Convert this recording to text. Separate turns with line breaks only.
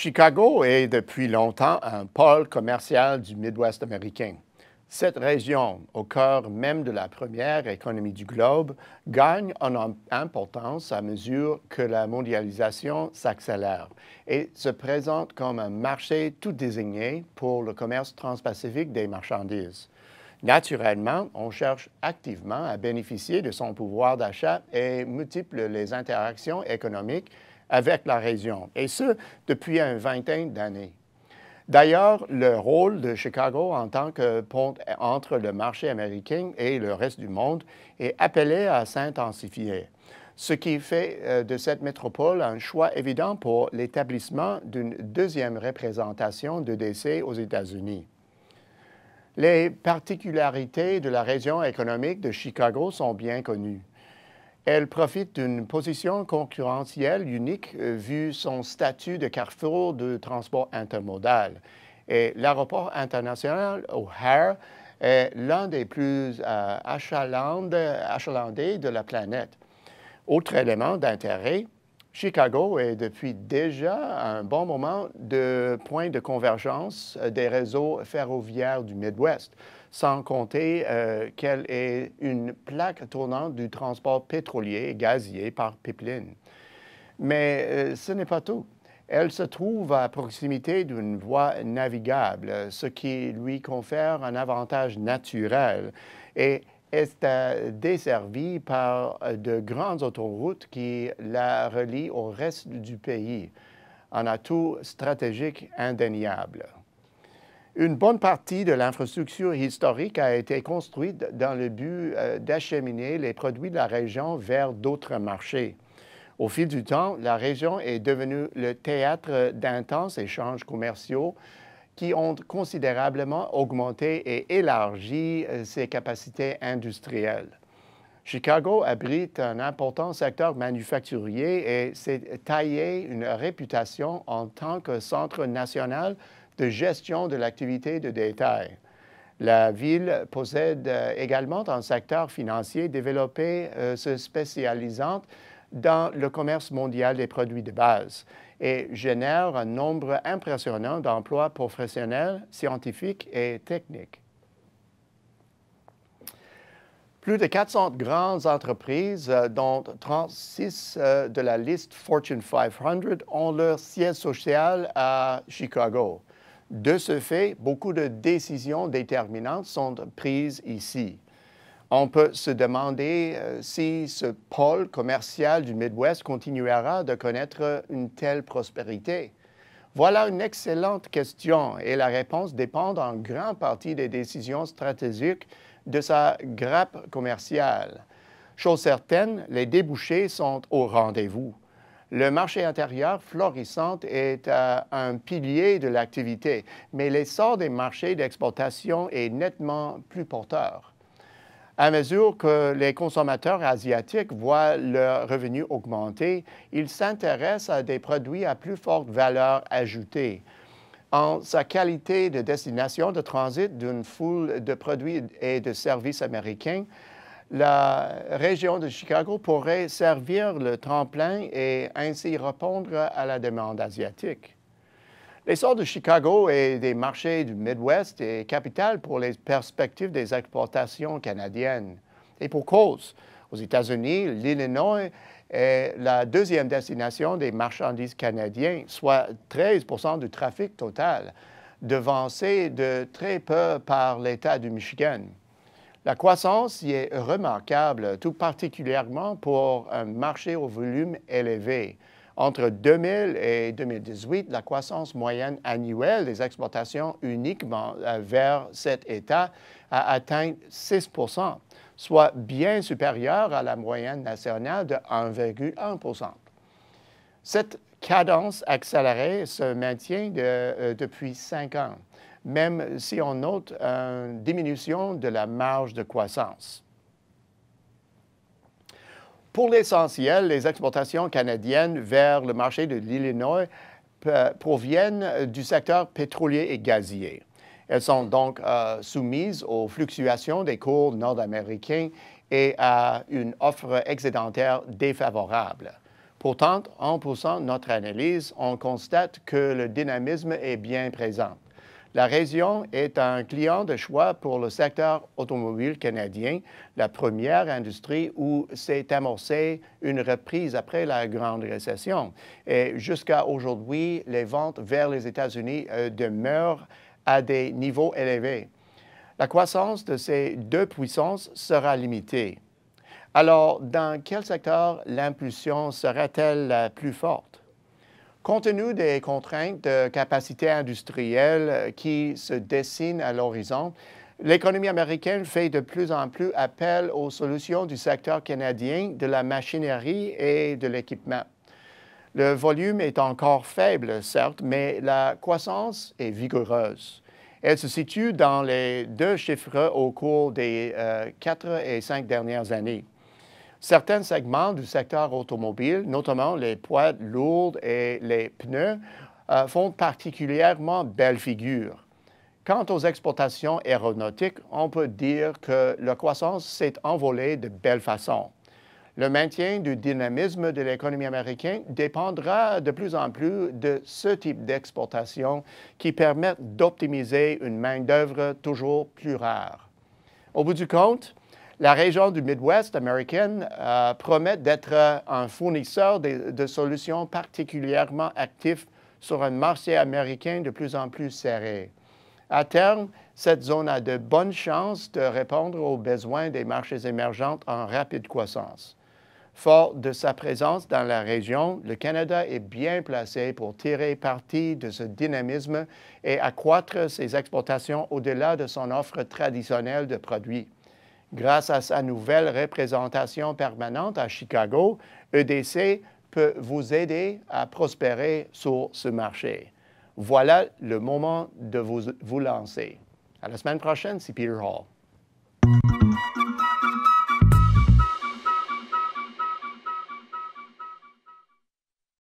Chicago est depuis longtemps un pôle commercial du Midwest américain. Cette région, au cœur même de la première économie du globe, gagne en importance à mesure que la mondialisation s'accélère et se présente comme un marché tout désigné pour le commerce transpacifique des marchandises. Naturellement, on cherche activement à bénéficier de son pouvoir d'achat et multiplie les interactions économiques avec la région, et ce, depuis une vingtaine d'années. D'ailleurs, le rôle de Chicago en tant que pont entre le marché américain et le reste du monde est appelé à s'intensifier, ce qui fait de cette métropole un choix évident pour l'établissement d'une deuxième représentation d'EDC aux États-Unis. Les particularités de la région économique de Chicago sont bien connues. Elle profite d'une position concurrentielle unique vu son statut de carrefour de transport intermodal. Et l'aéroport international O'Hare est l'un des plus achalandés de la planète. Autre élément d'intérêt, Chicago est depuis déjà un bon moment de point de convergence des réseaux ferroviaires du Midwest, sans compter qu'elle est une plaque tournante du transport pétrolier et gazier par pipeline. Mais ce n'est pas tout. Elle se trouve à proximité d'une voie navigable, ce qui lui confère un avantage naturel et est desservie par de grandes autoroutes qui la relient au reste du pays, un atout stratégique indéniable. Une bonne partie de l'infrastructure historique a été construite dans le but d'acheminer les produits de la région vers d'autres marchés. Au fil du temps, la région est devenue le théâtre d'intenses échanges commerciaux qui ont considérablement augmenté et élargi ses capacités industrielles. Chicago abrite un important secteur manufacturier et s'est taillé une réputation en tant que centre national de gestion de l'activité de détail. La ville possède également un secteur financier développé se spécialisant dans le commerce mondial des produits de base et génère un nombre impressionnant d'emplois professionnels, scientifiques et techniques. Plus de 400 grandes entreprises, dont 36 de la liste Fortune 500, ont leur siège social à Chicago. De ce fait, beaucoup de décisions déterminantes sont prises ici. On peut se demander si ce pôle commercial du Midwest continuera de connaître une telle prospérité. Voilà une excellente question et la réponse dépend en grande partie des décisions stratégiques de sa grappe commerciale. Chose certaine, les débouchés sont au rendez-vous. Le marché intérieur florissant est un pilier de l'activité, mais l'essor des marchés d'exportation est nettement plus porteur. À mesure que les consommateurs asiatiques voient leurs revenus augmenter, ils s'intéressent à des produits à plus forte valeur ajoutée. En sa qualité de destination de transit d'une foule de produits et de services américains, la région de Chicago pourrait servir le tremplin et ainsi répondre à la demande asiatique. L'essor de Chicago et des marchés du Midwest est capital pour les perspectives des exportations canadiennes. Et pour cause, aux États-Unis, l'Illinois est la deuxième destination des marchandises canadiennes, soit 13 du trafic total, devancé de très peu par l'État du Michigan. La croissance y est remarquable, tout particulièrement pour un marché au volume élevé. Entre 2000 et 2018, la croissance moyenne annuelle des exportations uniquement vers cet État a atteint 6 soit bien supérieure à la moyenne nationale de 1,1 Cette cadence accélérée se maintient depuis 5 ans, même si on note une diminution de la marge de croissance. Pour l'essentiel, les exportations canadiennes vers le marché de l'Illinois proviennent du secteur pétrolier et gazier. Elles sont donc soumises aux fluctuations des cours nord-américains et à une offre excédentaire défavorable. Pourtant, en poussant notre analyse, on constate que le dynamisme est bien présent. La région est un client de choix pour le secteur automobile canadien, la première industrie où s'est amorcée une reprise après la Grande Récession. Et jusqu'à aujourd'hui, les ventes vers les États-Unis demeurent à des niveaux élevés. La croissance de ces deux puissances sera limitée. Alors, dans quel secteur l'impulsion sera-t-elle la plus forte? Compte tenu des contraintes de capacité industrielle qui se dessinent à l'horizon, l'économie américaine fait de plus en plus appel aux solutions du secteur canadien de la machinerie et de l'équipement. Le volume est encore faible, certes, mais la croissance est vigoureuse. Elle se situe dans les deux chiffres au cours des 4 et 5 dernières années. Certains segments du secteur automobile, notamment les poids lourds et les pneus, font particulièrement belle figure. Quant aux exportations aéronautiques, on peut dire que la croissance s'est envolée de belle façon. Le maintien du dynamisme de l'économie américaine dépendra de plus en plus de ce type d'exportation qui permettent d'optimiser une main-d'œuvre toujours plus rare. Au bout du compte, la région du Midwest américaine promet d'être un fournisseur de solutions particulièrement actif sur un marché américain de plus en plus serré. À terme, cette zone a de bonnes chances de répondre aux besoins des marchés émergents en rapide croissance. Fort de sa présence dans la région, le Canada est bien placé pour tirer parti de ce dynamisme et accroître ses exportations au-delà de son offre traditionnelle de produits. Grâce à sa nouvelle représentation permanente à Chicago, EDC peut vous aider à prospérer sur ce marché. Voilà le moment de vous lancer. À la semaine prochaine, c'est Peter Hall.